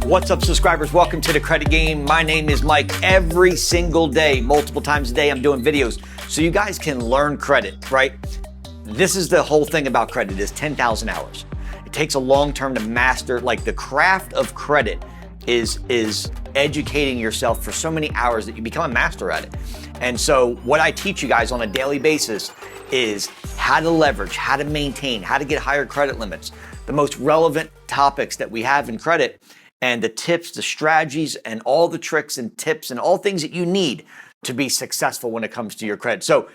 What's up, subscribers? Welcome to the Credit Game. My name is Mike. Every single day, multiple times a day, I'm doing videos so you guys can learn credit, right? This is the whole thing about credit is 10,000 hours. It takes a long term to master. Like, the craft of credit is educating yourself for so many hours that you become a master at it. And so what I teach you guys on a daily basis is how to leverage, how to maintain, how to get higher credit limits, the most relevant topics that we have in credit, and the tips, the strategies, and all the tricks and tips and all things that you need to be successful when it comes to your credit. So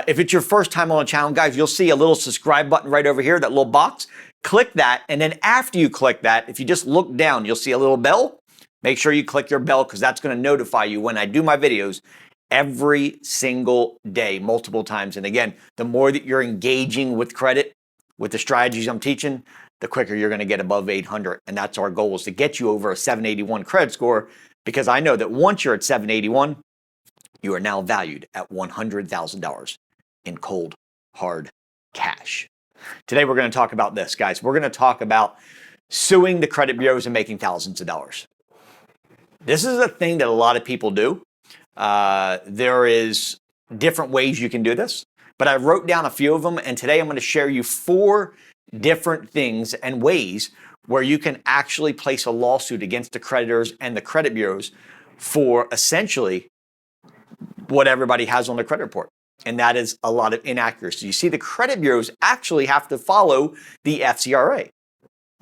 if it's your first time on the channel, guys, you'll see a little subscribe button right over here, that little box. Click that, and then after you click that, if you just look down, you'll see a little bell. Make sure you click your bell, because that's going to notify you when I do my videos every single day, multiple times. And again, the more that you're engaging with credit, with the strategies I'm teaching, the quicker you're going to get above 800. And that's our goal, is to get you over a 781 credit score, because I know that once you're at 781, you are now valued at $100,000 in cold, hard cash. Today, we're going to talk about this, guys. We're going to talk about suing the credit bureaus and making thousands of dollars. This is a thing that a lot of people do. There is different ways you can do this, but I wrote down a few of them, and today I'm going to share you 4 different things and ways where you can actually place a lawsuit against the creditors and the credit bureaus for essentially what everybody has on their credit report. And that is a lot of inaccuracy. You see, the credit bureaus actually have to follow the FCRA.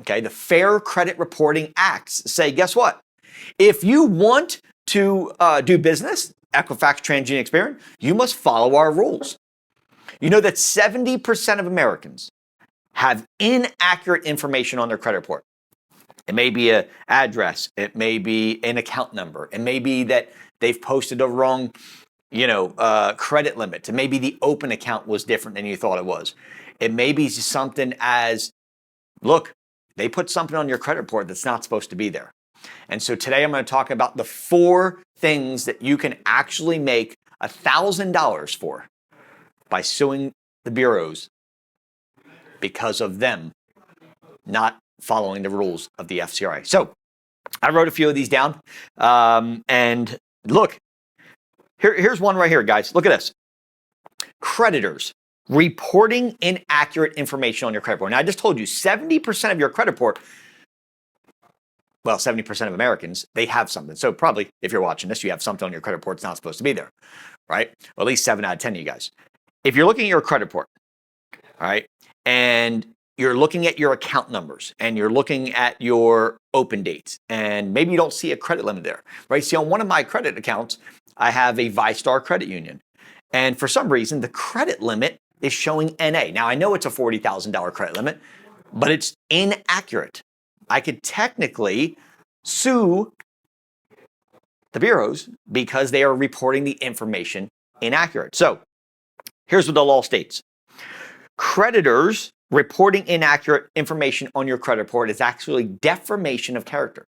Okay, the Fair Credit Reporting Acts say, guess what? If you want to do business, Equifax, TransUnion, Experian, you must follow our rules. You know that 70% of Americans have inaccurate information on their credit report. It may be an address, it may be an account number, it may be that they've posted a wrong, credit limit. It may be the open account was different than you thought it was. It may be something as, look, they put something on your credit report that's not supposed to be there. And so today I'm going to talk about the 4 things that you can actually make $1,000 for by suing the bureaus because of them not following the rules of the FCRA. So I wrote a few of these down. And look, here's one right here, guys. Look at this. Creditors reporting inaccurate information on your credit report. Now, I just told you 70% of your credit report, well, 70% of Americans, they have something. So probably if you're watching this, you have something on your credit report that's not supposed to be there, right? Or at least 7 out of 10 of you guys. If you're looking at your credit report, all right, and you're looking at your account numbers and you're looking at your open dates, and maybe you don't see a credit limit there, right? See, on one of my credit accounts, I have a ViStar credit union. And for some reason, the credit limit is showing NA. Now, I know it's a $40,000 credit limit, but it's inaccurate. I could technically sue the bureaus because they are reporting the information inaccurate. So here's what the law states. Creditors reporting inaccurate information on your credit report is actually defamation of character.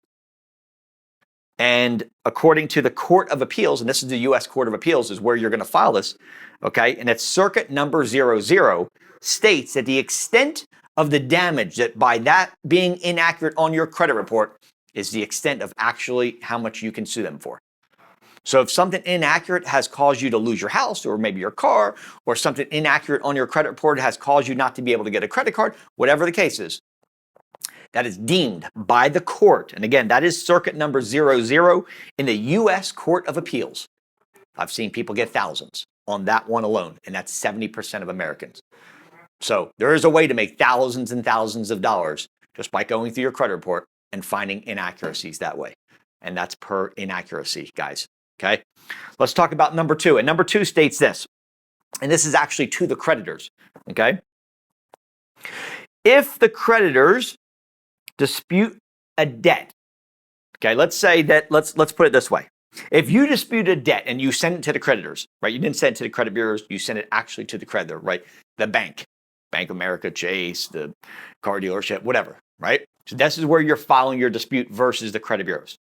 And according to the Court of Appeals, and this is the U.S. Court of Appeals is where you're going to file this, okay? And it's circuit number 00, states that the extent of the damage that by that being inaccurate on your credit report is the extent of actually how much you can sue them for. So if something inaccurate has caused you to lose your house or maybe your car, or something inaccurate on your credit report has caused you not to be able to get a credit card, whatever the case is, that is deemed by the court. And again, that is circuit number 00 in the U.S. Court of Appeals. I've seen people get thousands on that one alone, and that's 70% of Americans. So there is a way to make thousands and thousands of dollars just by going through your credit report and finding inaccuracies that way. And that's per inaccuracy, guys. Okay, let's talk about number 2. And number 2 states this, and this is actually to the creditors. Okay, if the creditors dispute a debt, okay, let's say that, let's put it this way. If you dispute a debt and you send it to the creditors, right? You didn't send it to the credit bureaus, you send it actually to the creditor, right? The bank, Bank of America, Chase, the car dealership, whatever, right? So this is where you're filing your dispute versus the credit bureaus.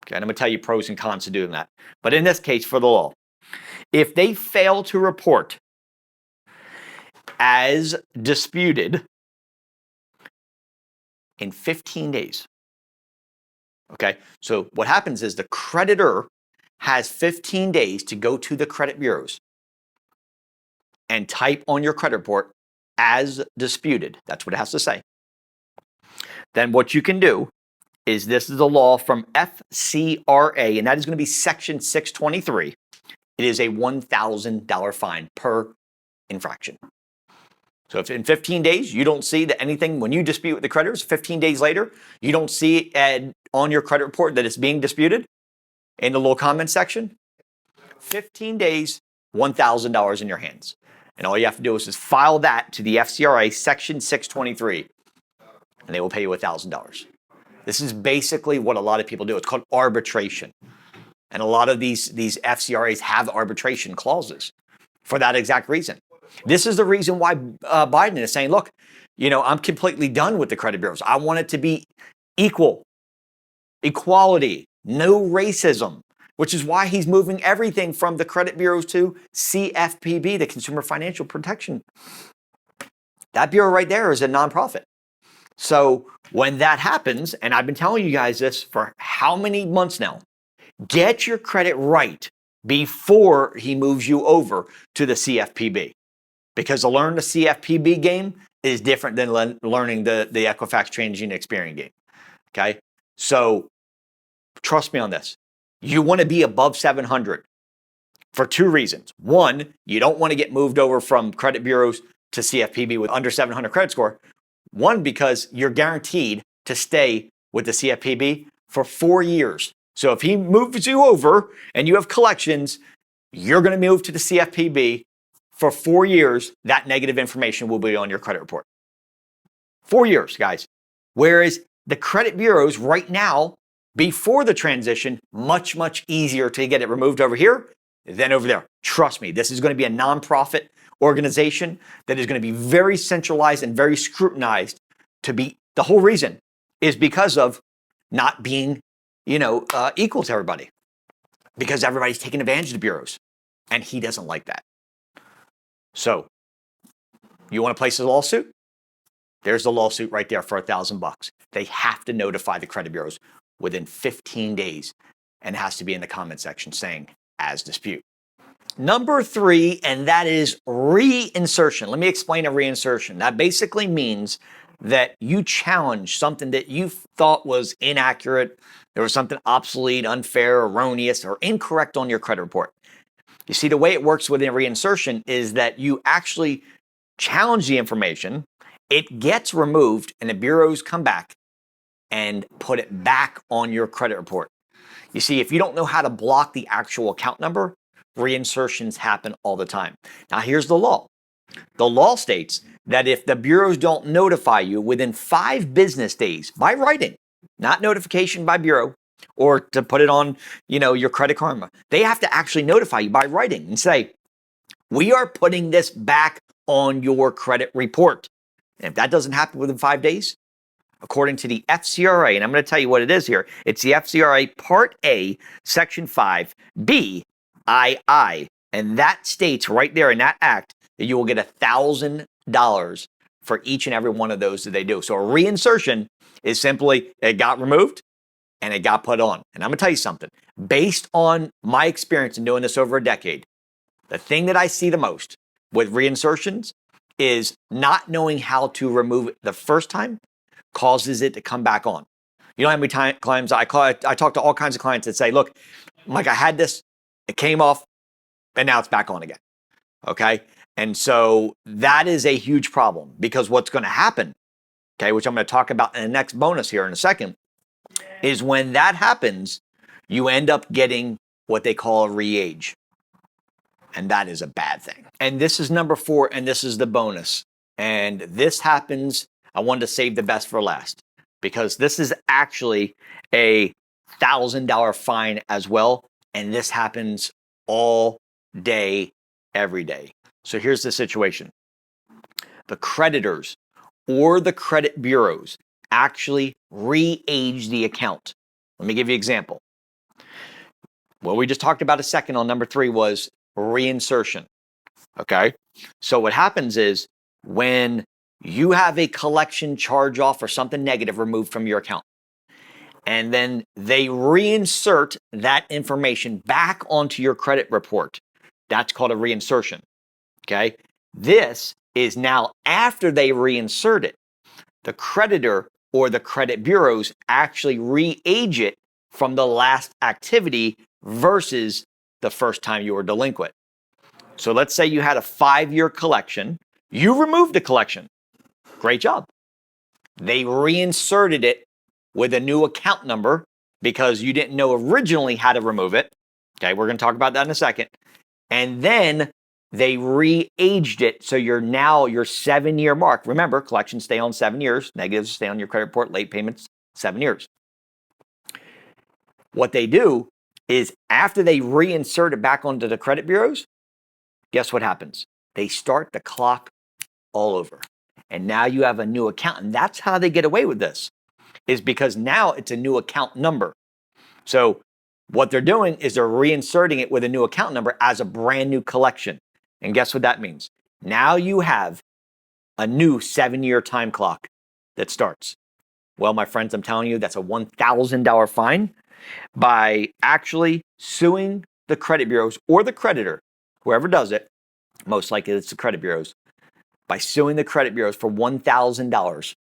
Okay, and I'm going to tell you pros and cons to doing that. But in this case, for the law, if they fail to report as disputed in 15 days, Okay, so what happens is the creditor has 15 days to go to the credit bureaus and type on your credit report as disputed. That's what it has to say. Then what you can do is, this is a law from FCRA, and that is going to be section 623. It is a $1,000 fine per infraction. So if in 15 days you don't see that anything, when you dispute with the creditors, 15 days later, you don't see it on your credit report that it's being disputed in the little comment section, 15 days, $1,000 in your hands. And all you have to do is just file that to the FCRA section 623, and they will pay you $1,000. This is basically what a lot of people do. It's called arbitration. And a lot of these FCRAs have arbitration clauses for that exact reason. This is the reason why Biden is saying, look, I'm completely done with the credit bureaus. I want it to be equal, equality, no racism, which is why he's moving everything from the credit bureaus to CFPB, the Consumer Financial Protection. That bureau right there is a nonprofit. So when that happens, and I've been telling you guys this for how many months now, get your credit right before he moves you over to the CFPB. Because to learn the CFPB game is different than learning the Equifax TransUnion Experian game. Okay? So trust me on this. You want to be above 700 for two reasons. One, you don't want to get moved over from credit bureaus to CFPB with under 700 credit score. One, because you're guaranteed to stay with the CFPB for 4 years. So if he moves you over and you have collections, you're going to move to the CFPB for 4 years. That negative information will be on your credit report. 4 years, guys. Whereas the credit bureaus right now, before the transition, much, much easier to get it removed over here than over there. Trust me, this is going to be a nonprofit organization that is going to be very centralized and very scrutinized. The whole reason is because of not being, equal to everybody, because everybody's taking advantage of the bureaus, and he doesn't like that. So, you want to place a lawsuit? There's the lawsuit right there for $1,000. They have to notify the credit bureaus within 15 days, and it has to be in the comment section saying as dispute. Number 3, and that is reinsertion. Let me explain a reinsertion. That basically means that you challenge something that you thought was inaccurate, there was something obsolete, unfair, erroneous, or incorrect on your credit report. You see, the way it works with a reinsertion is that you actually challenge the information, it gets removed, and the bureaus come back and put it back on your credit report. You see, if you don't know how to block the actual account number, reinsertions happen all the time. Now, here's the law. The law states that if the bureaus don't notify you within 5 business days by writing, not notification by bureau, or to put it on, your Credit Karma, they have to actually notify you by writing and say, we are putting this back on your credit report. And if that doesn't happen within 5 days, according to the FCRA, and I'm going to tell you what it is here. It's the FCRA Part A, Section 5, BII, and that states right there in that act that you will get $1,000 for each and every one of those that they do. So a reinsertion is simply, it got removed and it got put on. And I'm going to tell you something. Based on my experience in doing this over a decade, the thing that I see the most with reinsertions is not knowing how to remove it the first time causes it to come back on. You know how many times I talk to all kinds of clients that say, look, Mike, I had this, it came off, and now it's back on again. Okay? And so that is a huge problem, because what's going to happen, okay, which I'm going to talk about in the next bonus here in a second, is when that happens, you end up getting what they call a re-age. And that is a bad thing. And this is number 4, and this is the bonus. And this happens, I wanted to save the best for last, because this is actually a $1,000 fine as well. And this happens all day, every day. So here's the situation. The creditors or the credit bureaus actually re-age the account. Let me give you an example. What we just talked about a second on number 3 was reinsertion. Okay? So what happens is when you have a collection charge off or something negative removed from your account, and then they reinsert that information back onto your credit report. That's called a reinsertion, okay? This is now after they reinsert it. The creditor or the credit bureaus actually re-age it from the last activity versus the first time you were delinquent. So let's say you had a 5-year collection. You removed the collection. Great job. They reinserted it with a new account number because you didn't know originally how to remove it. Okay, we're going to talk about that in a second. And then they re-aged it, so you're now your 7-year mark. Remember, collections stay on 7 years, negatives stay on your credit report, late payments, 7 years. What they do is after they reinsert it back onto the credit bureaus, guess what happens? They start the clock all over. And now you have a new account. And that's how they get away with this, is because now it's a new account number. So what they're doing is they're reinserting it with a new account number as a brand new collection. And guess what that means? Now you have a new 7-year time clock that starts. Well, my friends, I'm telling you, that's a $1,000 fine by actually suing the credit bureaus or the creditor, whoever does it. Most likely it's the credit bureaus. By suing the credit bureaus for $1,000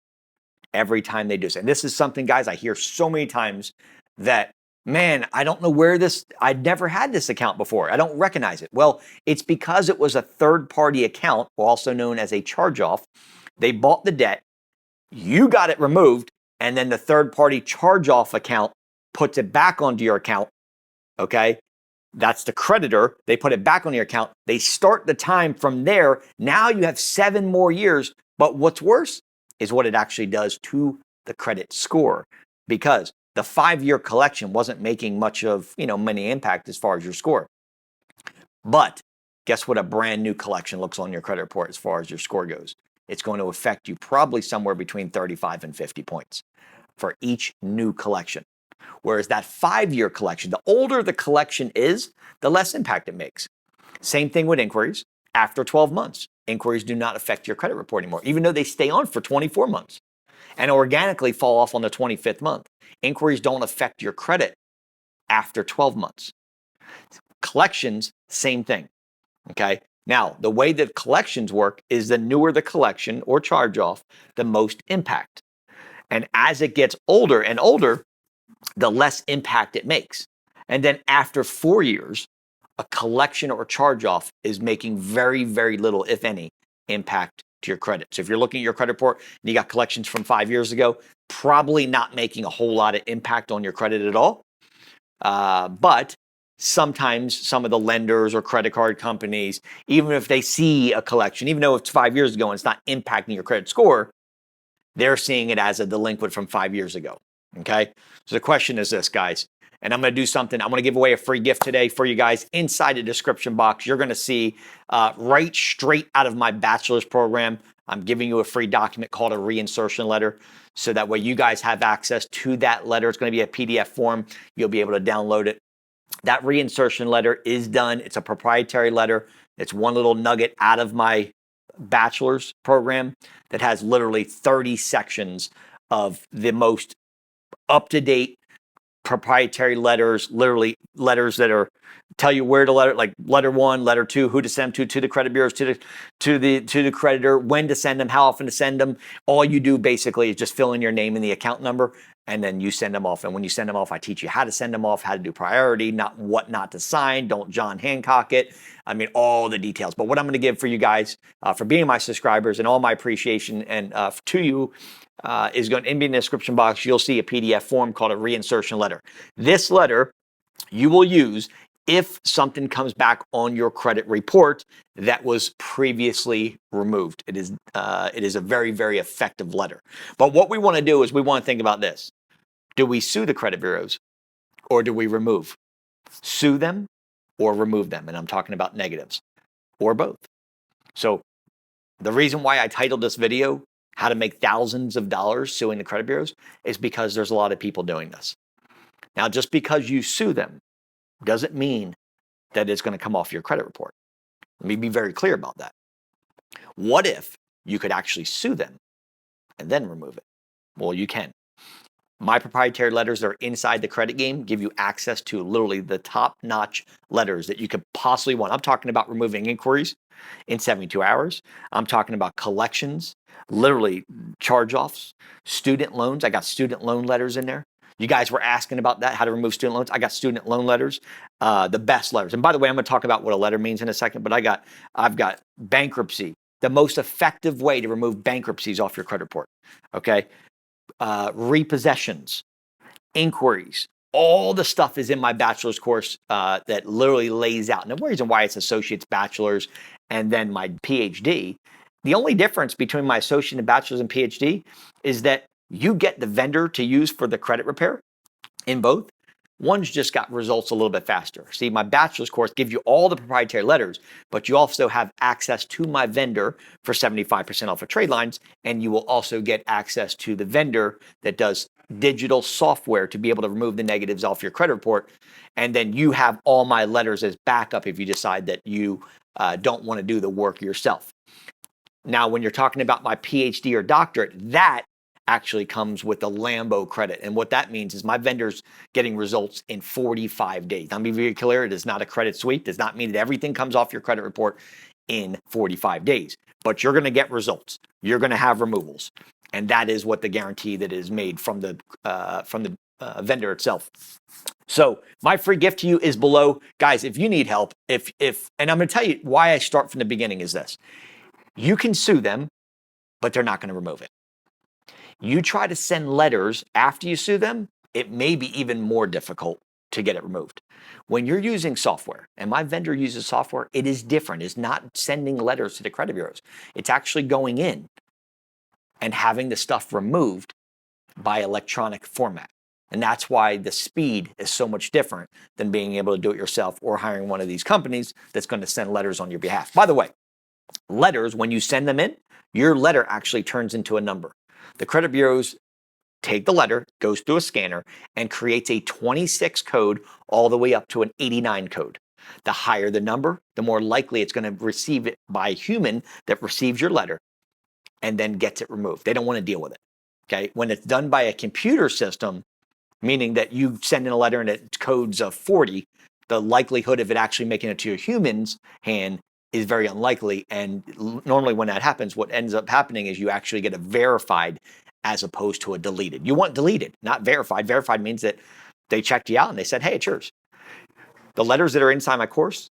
every time they do this. And this is something, guys, I hear so many times that, man, I don't know where this, I'd never had this account before. I don't recognize it. Well, it's because it was a third-party account, also known as a charge-off. They bought the debt, you got it removed, and then the third-party charge-off account puts it back onto your account, okay? That's the creditor. They put it back on your account. They start the time from there. Now you have 7 more years. But what's worse is what it actually does to the credit score, because the 5-year collection wasn't making much of, many impact as far as your score. But guess what a brand new collection looks on your credit report as far as your score goes? It's going to affect you probably somewhere between 35 and 50 points for each new collection. Whereas that 5-year collection, the older the collection is, the less impact it makes. Same thing with inquiries. After 12 months, inquiries do not affect your credit report anymore, even though they stay on for 24 months and organically fall off on the 25th month. Inquiries don't affect your credit after 12 months. Collections, same thing, okay? Now, the way that collections work is the newer the collection or charge-off, the most impact. And as it gets older and older, the less impact it makes. And then after 4 years, a collection or charge-off is making very, very little, if any, impact to your credit. So if you're looking at your credit report and you got collections from 5 years ago, probably not making a whole lot of impact on your credit at all. But sometimes some of the lenders or credit card companies, even if they see a collection, even though it's 5 years ago and it's not impacting your credit score, they're seeing it as a delinquent from 5 years ago. Okay, so the question is this, guys, and I'm going to do something. I'm going to give away a free gift today for you guys. Inside the description box, you're going to see right straight out of my bachelor's program, I'm giving you a free document called a reinsertion letter. So that way you guys have access to that letter. It's going to be a PDF form. You'll be able to download it. That reinsertion letter is done. It's a proprietary letter. It's one little nugget out of my bachelor's program that has literally 30 sections of the most up-to-date proprietary letters, literally letters that are tell you where to like letter 1, letter 2, who to send them to the credit bureaus, to the creditor, when to send them, how often to send them. All you do basically is just fill in your name and the account number, and then you send them off. And when you send them off, I teach you how to send them off, how to do priority, what not to sign, don't John Hancock it. I mean, all the details. But what I'm going to give for you guys for being my subscribers and all my appreciation and to you is going to be in the description box. You'll see a PDF form called a reinsertion letter. This letter you will use if something comes back on your credit report that was previously removed. It is a very, very effective letter. But what we want to do is we want to think about this. Do we sue the credit bureaus or do we remove? Sue them or remove them? And I'm talking about negatives or both. So the reason why I titled this video, How to Make Thousands of Dollars Suing the Credit Bureaus, is because there's a lot of people doing this. Now, just because you sue them doesn't mean that it's going to come off your credit report. Let me be very clear about that. What if you could actually sue them and then remove it? Well, you can. My proprietary letters that are inside the credit game give you access to literally the top-notch letters that you could possibly want. I'm talking about removing inquiries in 72 hours. I'm talking about collections, literally charge-offs, student loans. I got student loan letters in there. You guys were asking about that, how to remove student loans. I got student loan letters, the best letters. And by the way, I'm going to talk about what a letter means in a second, but I've got bankruptcy, the most effective way to remove bankruptcies off your credit report, okay? Repossessions, inquiries, all the stuff is in my bachelor's course that literally lays out. And the reason why it's associate's, bachelor's, and then my PhD, the only difference between my associate and bachelor's and PhD is that you get the vendor to use for the credit repair in both. One's just got results a little bit faster. See, my bachelor's course gives you all the proprietary letters, but you also have access to my vendor for 75% off of Tradelines, and you will also get access to the vendor that does digital software to be able to remove the negatives off your credit report. And then you have all my letters as backup if you decide that you don't want to do the work yourself. Now, when you're talking about my PhD or doctorate, that actually comes with the Lambo credit. And what that means is my vendor's getting results in 45 days. I'll be very clear, it is not a credit sweep. It does not mean that everything comes off your credit report in 45 days, but you're going to get results. You're going to have removals. And that is what the guarantee that is made from the vendor itself. So my free gift to you is below. Guys, if you need help, and I'm going to tell you why I start from the beginning is this. You can sue them, but they're not going to remove it. You try to send letters after you sue them, it may be even more difficult to get it removed. When you're using software, and my vendor uses software, it is different. It's not sending letters to the credit bureaus. It's actually going in and having the stuff removed by electronic format. And that's why the speed is so much different than being able to do it yourself or hiring one of these companies that's going to send letters on your behalf. By the way, letters, when you send them in, your letter actually turns into a number. The credit bureaus take the letter, goes through a scanner, and creates a 26 code all the way up to an 89 code. The higher the number, the more likely it's going to receive it by a human that receives your letter and then gets it removed. They don't want to deal with it. Okay? When it's done by a computer system, meaning that you send in a letter and it codes a 40, the likelihood of it actually making it to your human's hand is very unlikely. And normally when that happens, what ends up happening is you actually get a verified as opposed to a deleted. You want deleted, not verified. Verified means that they checked you out and they said, hey, it's yours. The letters that are inside my course,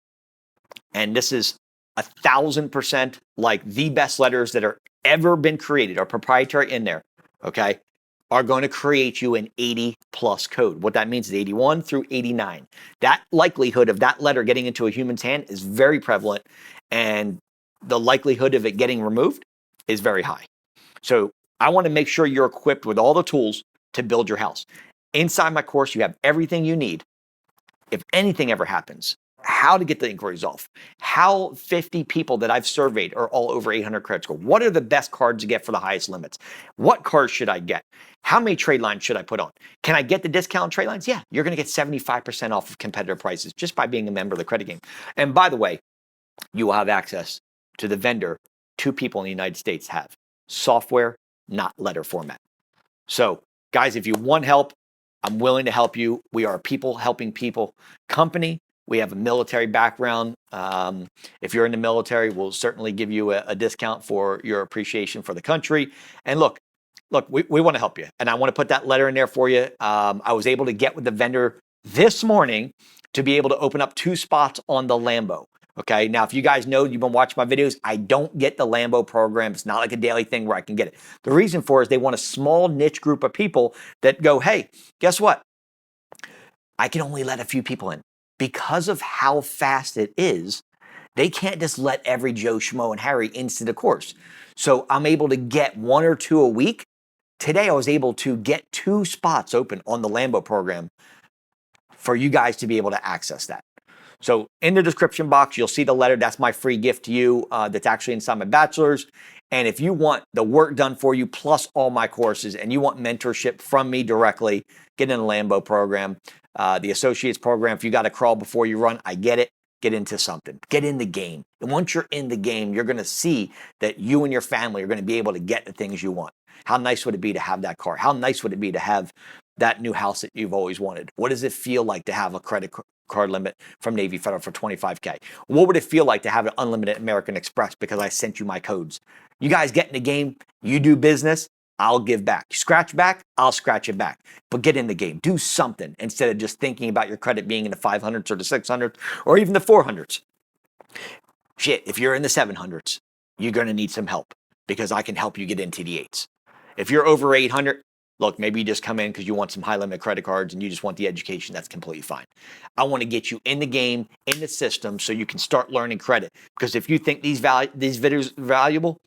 and this is 1,000% like the best letters that are ever been created, are proprietary in there, okay, are going to create you an 80 plus code. What that means is 81 through 89. That likelihood of that letter getting into a human's hand is very prevalent, and the likelihood of it getting removed is very high. So I want to make sure you're equipped with all the tools to build your house. Inside my course, you have everything you need. If anything ever happens, how to get the inquiries off, how 50 people that I've surveyed are all over 800 credit score. What are the best cards to get for the highest limits? What cards should I get? How many trade lines should I put on? Can I get the discount trade lines? Yeah, you're going to get 75% off of competitor prices just by being a member of the credit game. And by the way, you will have access to the vendor 2 people in the United States have. Software, not letter format. So guys, if you want help, I'm willing to help you. We are a people helping people company. We have a military background. If you're in the military, we'll certainly give you a discount for your appreciation for the country. And look, we want to help you. And I want to put that letter in there for you. I was able to get with the vendor this morning to be able to open up 2 spots on the Lambo. Okay, now if you guys know, you've been watching my videos, I don't get the Lambo program. It's not like a daily thing where I can get it. The reason for it is they want a small niche group of people that go, hey, guess what? I can only let a few people in. Because of how fast it is, they can't just let every Joe, Schmo, and Harry into the course. So I'm able to get 1 or 2 a week. Today, I was able to get 2 spots open on the Lambo program for you guys to be able to access that. So in the description box, you'll see the letter. That's my free gift to you that's actually inside my bachelor's. And if you want the work done for you, plus all my courses, and you want mentorship from me directly, get in the Lambo program. The associates program, if you got to crawl before you run, I get it. get into something. Get in the game. And once you're in the game, you're going to see that you and your family are going to be able to get the things you want. How nice would it be to have that car? How nice would it be to have that new house that you've always wanted? What does it feel like to have a credit card limit from Navy Federal for $25K? What would it feel like to have an unlimited American Express because I sent you my codes? You guys get in the game, you do business, I'll give back. You scratch back, I'll scratch it back. But get in the game. Do something instead of just thinking about your credit being in the 500s or the 600s or even the 400s. Shit, if you're in the 700s, you're going to need some help because I can help you get into the 8s. If you're over 800, look, maybe you just come in because you want some high limit credit cards and you just want the education. That's completely fine. I want to get you in the game, in the system, so you can start learning credit. Because if you think these videos are valuable,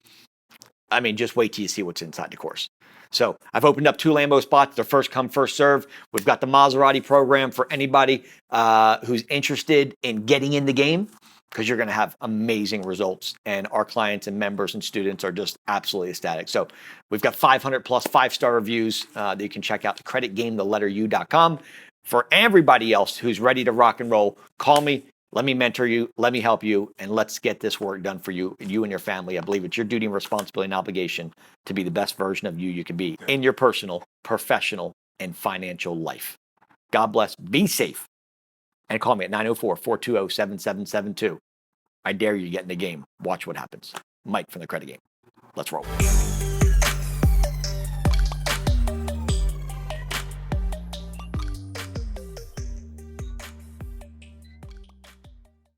I mean, just wait till you see what's inside the course. So I've opened up 2 Lambo spots. They're first come, first serve. We've got the Maserati program for anybody who's interested in getting in the game, because you're going to have amazing results. And our clients and members and students are just absolutely ecstatic. So we've got 500 plus 5-star reviews that you can check out, creditgametheletteru.com. For everybody else who's ready to rock and roll, call me. Let me mentor you. Let me help you. And let's get this work done for you and your family. I believe it's your duty and responsibility and obligation to be the best version of you can be in your personal, professional, and financial life. God bless. Be safe. And call me at 904-420-7772. I dare you to get in the game. Watch what happens. Mike from the Credit Game. Let's roll.